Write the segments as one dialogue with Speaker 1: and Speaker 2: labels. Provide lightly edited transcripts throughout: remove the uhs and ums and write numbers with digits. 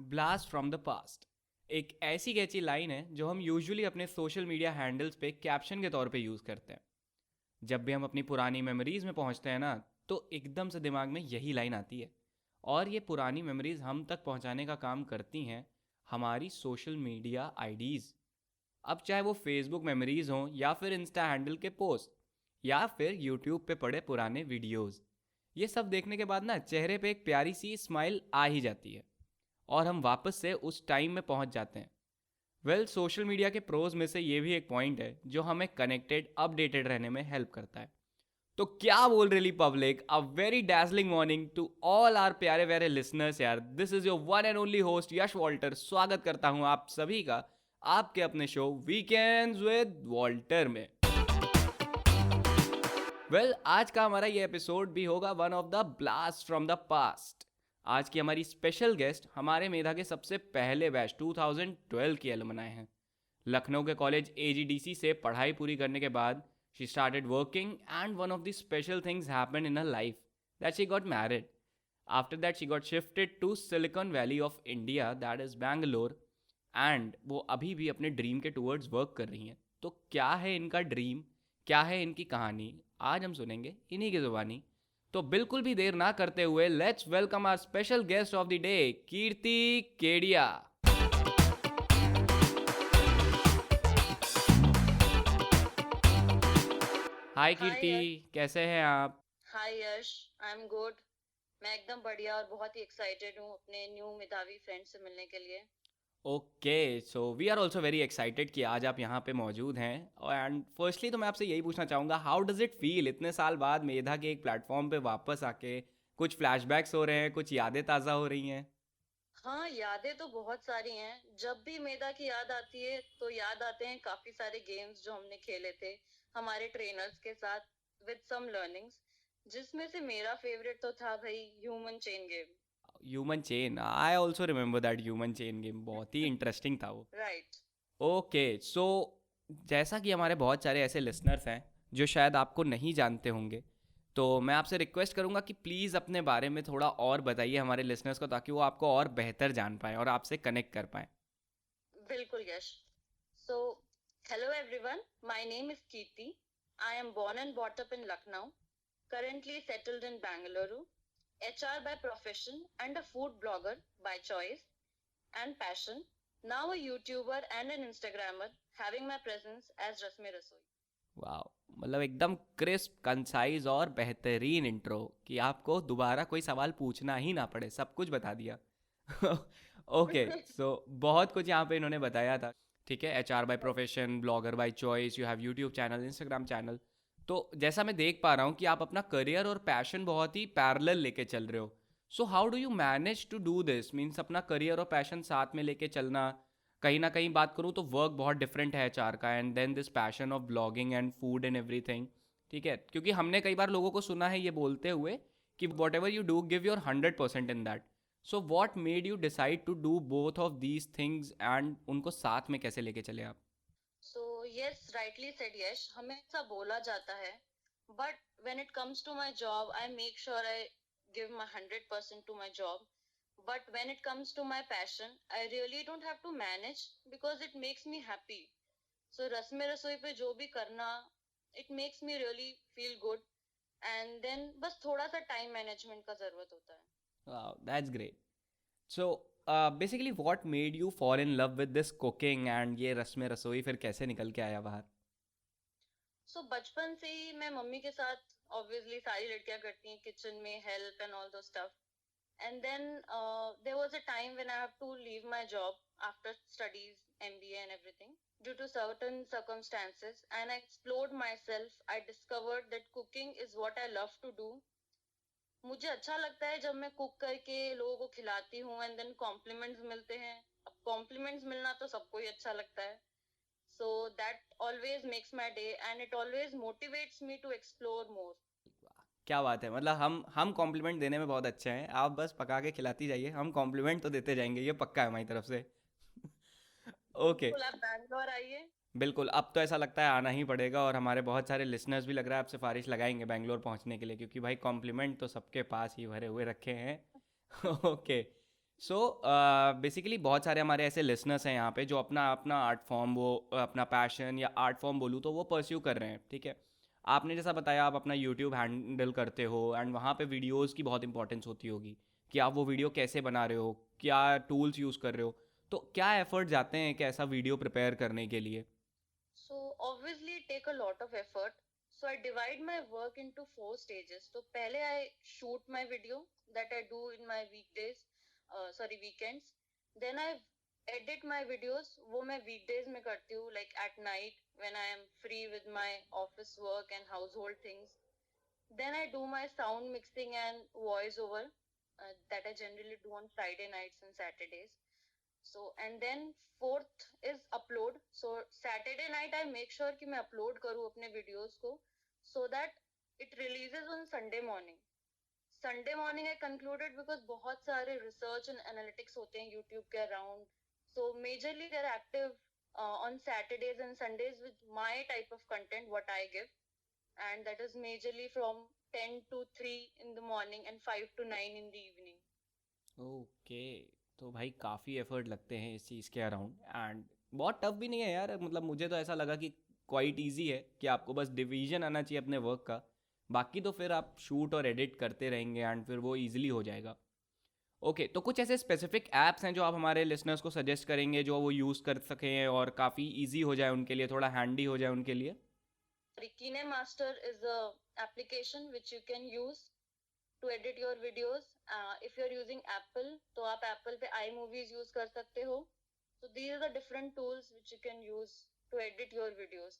Speaker 1: Blast from the past एक ऐसी कैची line है जो हम यूजुअली अपने सोशल मीडिया हैंडल्स पे कैप्शन के तौर पे यूज़ करते हैं। जब भी हम अपनी पुरानी मेमोरीज में पहुंचते हैं ना, तो एकदम से दिमाग में यही लाइन आती है। और ये पुरानी मेमोरीज हम तक पहुंचाने का काम करती हैं हमारी सोशल मीडिया आईडीज़। अब चाहे वो फेसबुक मेमोरीज हों या फिर इंस्टा हैंडल के पोस्ट या फिर यूट्यूब पे पड़े पुराने वीडियोस, ये सब देखने के बाद ना चेहरे पे एक प्यारी सी स्माइल आ ही जाती है और हम वापस से उस टाइम में पहुंच जाते हैं। सोशल मीडिया के प्रोज में से ये भी एक पॉइंट है जो हमें कनेक्टेड अपडेटेड रहने में हेल्प करता है। तो क्या बोल रही public, a very dazzling morning to all our प्यारे प्यारे लिसनर्स यार। This is your one and only host Yash Walter, स्वागत करता हूं आप सभी का आपके अपने शो वीकेंड्स विद वॉल्टर में। आज का हमारा ये एपिसोड भी होगा one of the blast from the past. आज की हमारी स्पेशल गेस्ट हमारे मेधा के सबसे पहले बैच 2012 की एलुमनाई हैं। लखनऊ के कॉलेज एजीडीसी से पढ़ाई पूरी करने के बाद she started working and one of the special things happened in her life that she got married. After that she got shifted to Silicon Valley of India, that is Bangalore. And वो अभी भी अपने ड्रीम के towards work कर रही हैं। तो क्या है इनका ड्रीम, क्या है इनकी कहानी, आज हम सुनेंगे इन्हीं की जुबानी। तो बिल्कुल भी देर ना करते हुए let's welcome our special guest of the day, Kirti Kedia. Hi
Speaker 2: hi
Speaker 1: Kirti,
Speaker 2: Yash.
Speaker 1: कैसे हैं आप?
Speaker 2: Hi Yash, I am good. मैं एकदम बढ़िया और बहुत ही एक्साइटेड हूँ अपने न्यू मेधावी फ्रेंड से मिलने के लिए।
Speaker 1: Okay, so we are also very excited कि आज आप यहाँ पे मौजूद हैं। एंड फर्स्टली तो मैं आपसे यही पूछना चाहूँगा, हाउ डज इट फील इतने साल बाद मेधा के एक प्लेटफॉर्म पे वापस आके? कुछ फ्लैशबैक्स हो रहे हैं, कुछ यादें ताज़ा हो रही हैं?
Speaker 2: हाँ, यादें तो बहुत सारी हैं। जब भी मेधा की याद आती है तो याद आते हैं काफी सारे गेम्स जो हमने खेले थे हमारे ट्रेनर्स के साथ, विद सम लर्निंग्स, जिसमें से मेरा फेवरेट तो था भाई human chain game.
Speaker 1: Human chain, I also remember that human chain game, बहुत ही इंटरेस्टिंग था वो।
Speaker 2: राइट।
Speaker 1: ओके, सो जैसा कि हमारे बहुत सारे ऐसे लिसनर्स हैं जो शायद आपको नहीं जानते होंगे, तो मैं आपसे रिक्वेस्ट करूंगा कि प्लीज़ अपने बारे में थोड़ा और बताइए हमारे लिसनर्स को, ताकि वो आपको और बेहतर जान पाएँ और आपसे कनेक्ट कर पाएँ।
Speaker 2: बिल्कुल यश। So, hello everyone. My name is Kirti. I am born and brought up in Lucknow, currently settled in Bangalore, HR by profession and a food blogger by choice and passion. Now a YouTuber and an Instagrammer, having my presence as Rasmi Rasoi.
Speaker 1: वाह, मतलब एकदम crisp, concise और बेहतरीन intro कि आपको दोबारा कोई सवाल पूछना ही ना पड़े, सब कुछ बता दिया। ओके, सो बहुत कुछ यहाँ पे इन्होंने बताया था। ठीक है, HR by profession, blogger by choice, you have YouTube channel, Instagram channel. तो जैसा मैं देख पा रहा हूँ कि आप अपना करियर और पैशन बहुत ही पैरेलल लेके चल रहे हो। So how do you manage to do this, means अपना करियर और पैशन साथ में लेके चलना? कहीं ना कहीं बात करूँ तो वर्क बहुत डिफरेंट है HR का, and then this passion of blogging and food and everything. ठीक है, क्योंकि हमने कई बार लोगों को सुना है ये बोलते हुए कि whatever you do give your 100% in that. So what made you decide to do both of these things and उनको साथ में कैसे लेके चले आप?
Speaker 2: So yes, rightly said Yash. हमें ऐसा बोला जाता है, but when it comes to my job, I make sure I give my 100% to my job. But when it comes to my passion, I really don't have to manage because it makes me happy. So रस्में रसोई पे जो भी करना, it makes me really feel good. And then बस थोड़ा सा time management का जरूरत होता है।
Speaker 1: Wow, that's great. So basically what made you fall in love with this cooking and ये रस्में रसोई फिर कैसे निकल के आया बाहर?
Speaker 2: So बचपन से ही मैं मम्मी के साथ, obviously सारी लड़कियां करती हैं किचन में help and all those stuff. And then there was a time when I have to leave my job after studies, MBA and everything, due to certain circumstances. And I explored myself. I discovered that cooking is what I love to do. मुझे अच्छा लगता है जब मैं cook करके लोगों को खिलाती हूँ एंड देन कॉम्प्लीमेंट्स मिलते हैं। अब कॉम्प्लीमेंट्स मिलना तो सबको ही अच्छा लगता है। So that always makes my day and it always motivates me to explore more.
Speaker 1: क्या बात है, मतलब हम कॉम्प्लीमेंट देने में बहुत अच्छे हैं, आप बस पका के खिलाती जाइए, हम कॉम्प्लीमेंट तो देते जाएंगे, ये पक्का है हमारी तरफ से। ओके,
Speaker 2: बिल्कुल, आप बैंगलोर आइए।
Speaker 1: बिल्कुल, अब तो ऐसा लगता है आना ही पड़ेगा, और हमारे बहुत सारे लिसनर्स भी लग रहा है आप सिफारिश लगाएंगे बैंगलोर पहुंचने के लिए, क्योंकि भाई कॉम्प्लीमेंट तो सबके पास ही भरे हुए रखे हैं। ओके, सो बेसिकली बहुत सारे हमारे ऐसे लिसनर्स हैं यहाँ पे जो अपना अपना आर्ट फॉर्म, वो अपना पैशन या आर्ट फॉर्म बोलूँ तो वो परस्यू कर रहे हैं, ठीक है। आपने जैसा बताया आप अपना यूट्यूब हैंडल करते हो एंड वहाँ पे वीडियोस की बहुत इंपॉर्टेंस होती होगी कि आप वो वीडियो कैसे बना रहे हो, क्या टूल्स यूज़ कर रहे हो, तो क्या एफर्ट जाते हैं एक ऐसा वीडियो प्रिपेयर करने के लिए?
Speaker 2: So obviously it take a lot of effort. So I divide my work into four stages. So पहले I shoot my video that I do in my weekdays, sorry weekends. Then I edit my videos. वो मैं weekdays में करती हूँ, like at night when I am free with my office work and household things. Then I do my sound mixing and voice over that I generally do on Friday nights and Saturdays. So and then fourth is upload. So Saturday night I make sure कि मैं upload करूँ अपने videos को, so that it releases on Sunday morning. Sunday morning I concluded because बहुत सारे research and analytics होते हैं YouTube के around. So majorly they're active on Saturdays and Sundays with my type of content what I give, and that is majorly from 10 to 3 in the morning and 5 to 9 in the evening.
Speaker 1: Okay, तो भाई काफ़ी effort लगते हैं इस चीज़ के around and बहुत tough भी नहीं है यार, मतलब मुझे तो ऐसा लगा कि क्वाइट इजी है कि आपको बस डिवीजन आना चाहिए अपने वर्क का, बाकी तो फिर आप शूट और एडिट करते रहेंगे एंड फिर वो इजीली हो जाएगा। ओके, तो कुछ ऐसे स्पेसिफिक ऐप्स हैं जो आप हमारे लिसनर्स को सजेस्ट करेंगे जो वो यूज़ कर सकें और काफ़ी इजी हो जाए उनके लिए, थोड़ा हैंडी हो जाए उनके लिए?
Speaker 2: KineMaster is a application which you can use to edit your videos. If you're using Apple, तो आप Apple पे iMovies use कर सकते हो. So these are the different tools which you can use to edit your videos.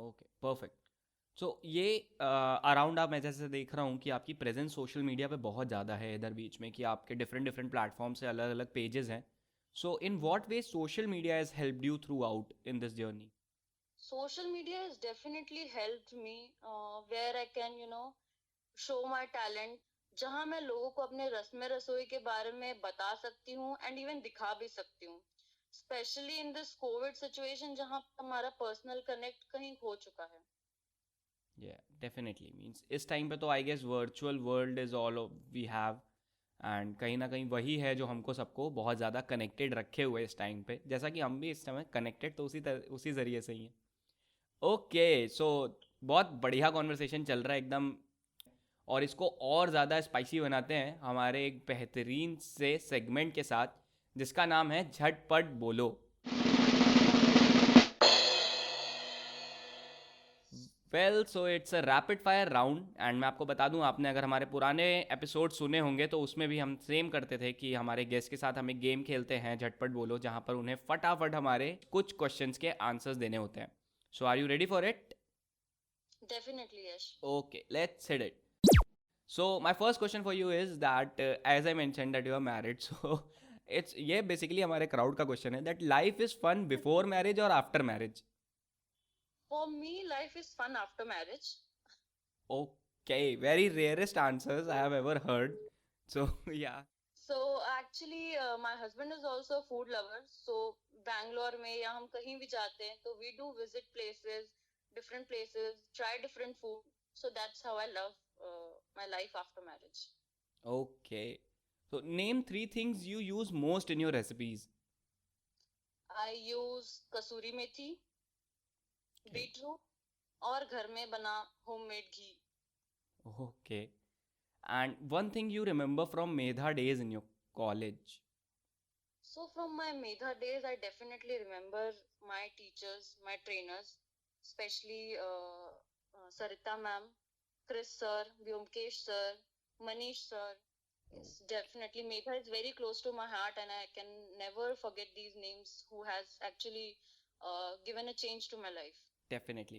Speaker 1: Okay, perfect. So ये around आप, मैं जैसे देख रहा हूँ कि आपकी प्रेजेंस सोशल मीडिया पे बहुत ज़्यादा है इधर बीच में, कि आपके डिफरेंट डिफरेंट प्लेटफॉर्म से अलग अलग पेजेस हैं। So in what way social media has helped you throughout in this journey?
Speaker 2: Social media has definitely helped me where I can, show my talent. जहाँ मैं लोगों को अपने रस्म रसोई के बारे में बता सकती हूँ एंड इवन दिखा भी सकती हूँ, specially in this Covid situation जहाँ हमारा पर्सनल कनेक्ट कहीं खो चुका है.
Speaker 1: या डेफिनेटली, मीन्स इस टाइम पे तो I guess virtual world is all we have, and कहीं ना कहीं वही है जो हमको सबको बहुत ज़्यादा कनेक्टेड रखे हुए इस टाइम पे, जैसा कि हम भी इस समय कनेक्टेड तो उसी ज़रिए से ही हैं। ओके, सो बहुत बढ़िया कॉन्वर्सेशन चल रहा है एकदम, और इसको और ज़्यादा स्पाइसी बनाते हैं हमारे एक बेहतरीन से सेगमेंट के साथ जिसका नाम है झटपट बोलो। Well, so it's a rapid fire round and मैं आपको बता दूं, आपने अगर हमारे पुराने एपिसोड सुने होंगे तो उसमें भी हम सेम करते थे कि हमारे गेस्ट के साथ हम एक गेम खेलते हैं झटपट बोलो, जहां पर उन्हें फटाफट हमारे कुछ क्वेश्चंस के आंसर्स देने होते हैं। So are you ready for it?
Speaker 2: Definitely, yes.
Speaker 1: Okay, let's hit it. So my first question for you is that as I mentioned that you are married, so it's ये basically हमारे crowd का question है that life is fun before marriage or after marriage?
Speaker 2: For me, life is fun after marriage.
Speaker 1: Okay, very rarest answers I have ever heard. So yeah.
Speaker 2: So actually, my husband is also a food lover. So Bangalore में या हम कहीं भी जाते हैं तो we do visit places, different places, try different food. So that's how I love my life after marriage.
Speaker 1: Okay. So name three things you use most in your recipes.
Speaker 2: I use kasuri methi,
Speaker 1: Okay.
Speaker 2: beetroot और घर में बना homemade ghee.
Speaker 1: Okay. And one thing you remember from Medha days in your college.
Speaker 2: So from my Medha days, I definitely remember my teachers, my trainers, especially Sarita ma'am, Chris sir, Vyomkesh sir, Manish sir. Yes, definitely. Medha is very close to my heart, and I can never forget these names who has actually given a change to my life.
Speaker 1: Definitely,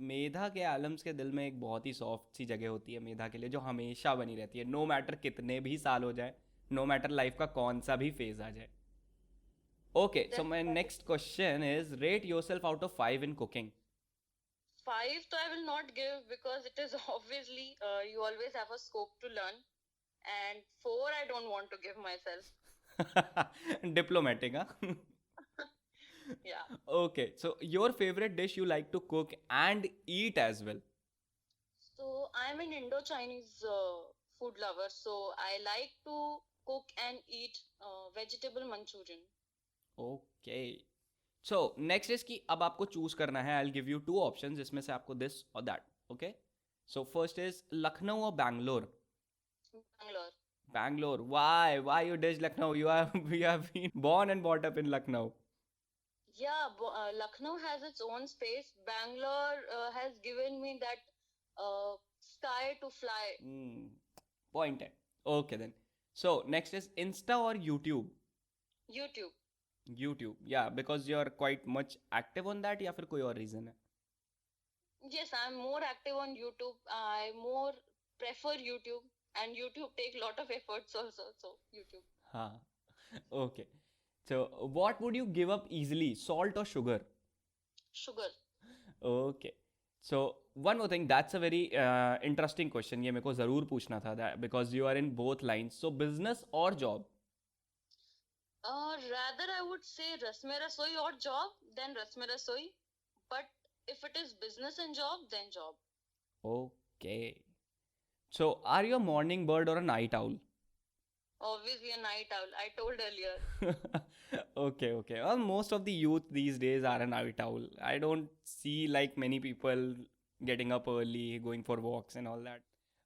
Speaker 1: Medha के alums के दिल में एक बहुत ही soft सी जगह होती है मेधा के लिए, जो हमेशा बनी रहती है, नो मैटर कितने भी साल हो जाए, नो मैटर लाइफ का कौन सा भी फेज आ जाए। Okay, so my
Speaker 2: Definitely.
Speaker 1: Next question is rate yourself out of 5 in cooking.
Speaker 2: Five, so I will not give because it is obviously you always have a scope to learn. And four, I don't want to give myself.
Speaker 1: Diplomatic, हाँ।
Speaker 2: Yeah.
Speaker 1: Okay, so your favourite dish you like to cook and eat as well?
Speaker 2: So I'm an Indo-Chinese food lover. So I like to cook and eat vegetable Manchurian.
Speaker 1: Okay, so next is कि अब आपको choose करना है, I will give you two options जिसमें से आपको this और that. Okay, so first is Lucknow और Bangalore.
Speaker 2: Bangalore.
Speaker 1: Bangalore. Why you dish Lucknow? You have been born and brought up in Lucknow.
Speaker 2: Yeah, Lucknow has its own space. Bangalore has given me that sky to fly.
Speaker 1: Hmm. Point है. Okay then. So next is Insta or YouTube?
Speaker 2: YouTube.
Speaker 1: YouTube. Yeah, because you're quite much active on that या फिर कोई और reason है?
Speaker 2: Yes, I'm more active on YouTube. I more prefer YouTube, and YouTube take lot of efforts also. So YouTube.
Speaker 1: हाँ. Okay. So what would you give up easily? Salt or sugar?
Speaker 2: Sugar.
Speaker 1: Okay. So one more thing, that's a very interesting question. ये मेरे को ज़रूर पूछना था that because you are in both lines. So business or job?
Speaker 2: Rather I would say Rasme Rasoi or job than Rasme Rasoi. But if it is business and job, then job.
Speaker 1: Okay. So are you a morning bird or a night owl?
Speaker 2: Obviously a night owl. I told earlier.
Speaker 1: Okay. Well, most of the youth these days are a night owl. I don't see like many people getting up early, going for walks and all that.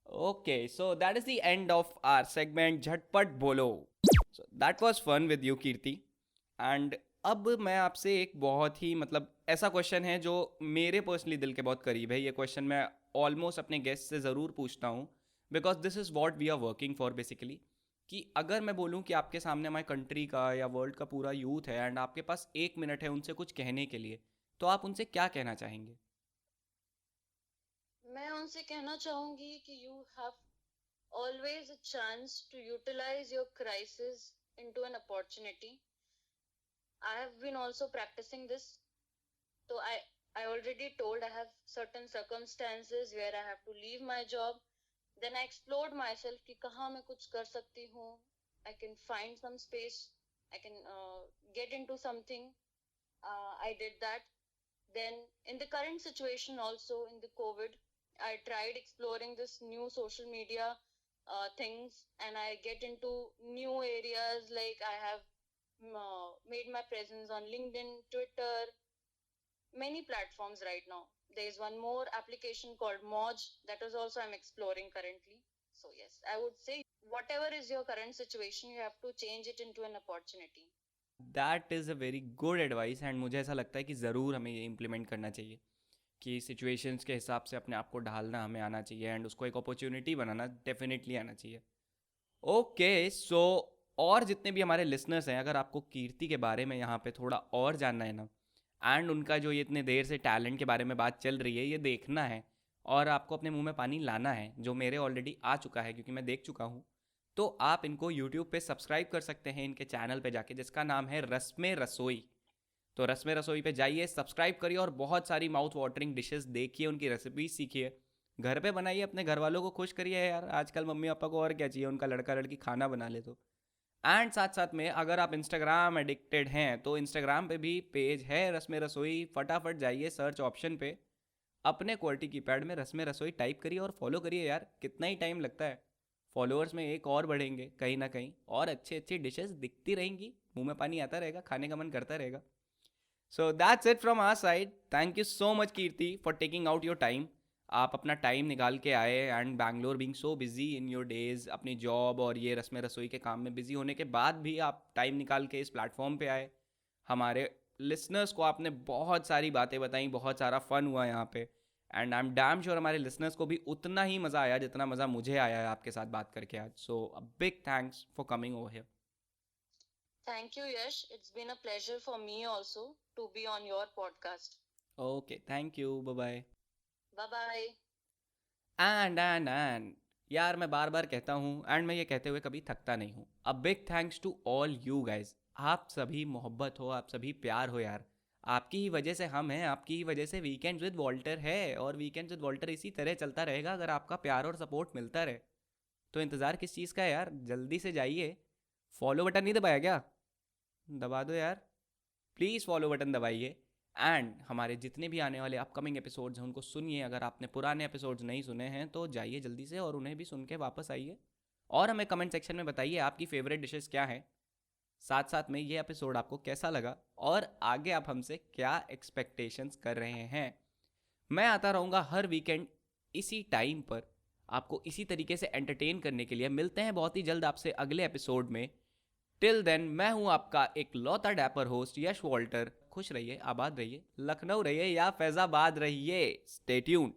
Speaker 1: Okay, so that is the end of our segment Jhatpat Bolo. So that was fun with you, Kirti. And अब मैं आपसे एक बहुत ही मतलब ऐसा question है जो मेरे पर्सनली दिल के बहुत करीब है. ये क्वेश्चन मैं ऑलमोस्ट अपने गेस्ट से ज़रूर पूछता हूँ because this is what we are working for basically. कि अगर मैं बोलूँ कि आपके सामने हमारी कंट्री का या वर्ल्ड का पूरा यूथ है एंड आपके पास 1 मिनट है उनसे कुछ कहने के लिए, तो आप उनसे क्या कहना चाहेंगे?
Speaker 2: मैं उनसे कहना चाहूंगी कि you have always a chance to utilize your crisis into an opportunity. I have been also practicing this. So I already told I have certain circumstances where I have to leave my job. Then I explored myself कि कहाँ मैं कुछ कर सकती हूँ. I can find some space. I can get into something. I did that. Then in the current situation also in the COVID, I tried exploring this new social media things, and I get into new areas. Like I have made my presence on LinkedIn, Twitter, many platforms right now. There is one more application called Moj that is also I'm exploring currently. So yes, I would say whatever is your current situation, you have to change it into an opportunity.
Speaker 1: That is a very good advice and मुझे ऐसा लगता है कि ज़रूर हमें ये implement करना चाहिए कि सिचुएशंस के हिसाब से अपने आप को ढालना हमें आना चाहिए एंड उसको एक अपॉर्चुनिटी बनाना डेफिनेटली आना चाहिए. ओके, सो और जितने भी हमारे लिसनर्स हैं, अगर आपको कीर्ति के बारे में यहाँ पे थोड़ा और जानना है ना एंड उनका जो ये इतने देर से टैलेंट के बारे में बात चल रही है ये देखना है और आपको अपने मुंह में पानी लाना है, जो मेरे ऑलरेडी आ चुका है क्योंकि मैं देख चुका हूँ, तो आप इनको यूट्यूब पे सब्सक्राइब कर सकते हैं इनके चैनल पे जाके जिसका नाम है रस्मे रसोई. तो रस्मे रसोई पे जाइए, सब्सक्राइब करिए और बहुत सारी माउथ वाटरिंग डिशेस देखिए, उनकी रेसिपी सीखिए, घर पे बनाइए, अपने घर वालों को खुश करिए. यार आजकल मम्मी पापा को और क्या चाहिए, उनका लड़का लड़की खाना बना ले तो. एंड साथ साथ में अगर आप इंस्टाग्राम एडिक्टेड हैं तो इंस्टाग्राम पे भी पेज है रस्मे रसोई. फटाफट जाइए सर्च ऑप्शन पे, अपने क्वालिटी की पैड में रस्मे रसोई टाइप करिए और फॉलो करिए. यार कितना ही टाइम लगता है, फॉलोअर्स में एक और बढ़ेंगे कहीं ना कहीं और अच्छी अच्छी डिशेस दिखती रहेंगी, मुंह में पानी आता रहेगा, खाने का मन करता रहेगा. So that's it from our side. Thank you so much Kirti for taking out your time. आप अपना टाइम निकाल के आए and Bangalore being so busy in your days, अपनी जॉब और ये रस्में रसोई के काम में बिजी होने के बाद भी आप टाइम निकाल के इस प्लेटफॉर्म पे आए. हमारे लिसनर्स को आपने बहुत सारी बातें बताई, बहुत सारा फन हुआ यहाँ पे and I am damn sure हमारे लिसनर्स को भी उतना ही मज़ा आया जितना मज़ा मुझे आया है आपके साथ बात करके आज. So a big thanks for coming over here.
Speaker 2: Thank you, Yash. It's been a pleasure for me also to be on your podcast.
Speaker 1: Okay, thank you, bye bye.
Speaker 2: Bye bye.
Speaker 1: And यार मैं बार बार कहता हूँ and मैं ये कहते हुए कभी थकता नहीं हूँ. A big thanks to all you guys. आप सभी मोहब्बत हो, आप सभी प्यार हो यार. आपकी ही वजह से हम हैं, आपकी ही वजह से वीकेंड्स विद वॉल्टर है और वीकेंड्स विद वॉल्टर इसी तरह चलता रहेगा अगर आपका प्यार और सपोर्ट मिलता रहे. तो इंतज़ार किस चीज़ का है यार, जल्दी से जाइए. फॉलो बटन नहीं दबाया क्या? दबा दो यार, प्लीज़ फॉलो बटन दबाइए. एंड हमारे जितने भी आने वाले अपकमिंग एपिसोड्स हैं उनको सुनिए. अगर आपने पुराने एपिसोड्स नहीं सुने हैं तो जाइए जल्दी से और उन्हें भी सुन के वापस आइए. और हमें कमेंट सेक्शन में बताइए आपकी फेवरेट डिशेस क्या हैं। साथ साथ में ये एपिसोड आपको कैसा लगा और आगे आप हमसे क्या एक्सपेक्टेशंस कर रहे हैं। मैं आता रहूँगा हर वीकेंड इसी टाइम पर आपको इसी तरीके से एंटरटेन करने के लिए। मिलते हैं बहुत ही जल्द आपसे अगले एपिसोड में। टिल देन मैं हूं आपका एक लौता डैपर होस्ट यश वॉल्टर। खुश रहिए, आबाद रहिए, लखनऊ रहिए या फैजाबाद रहिए। Stay tuned.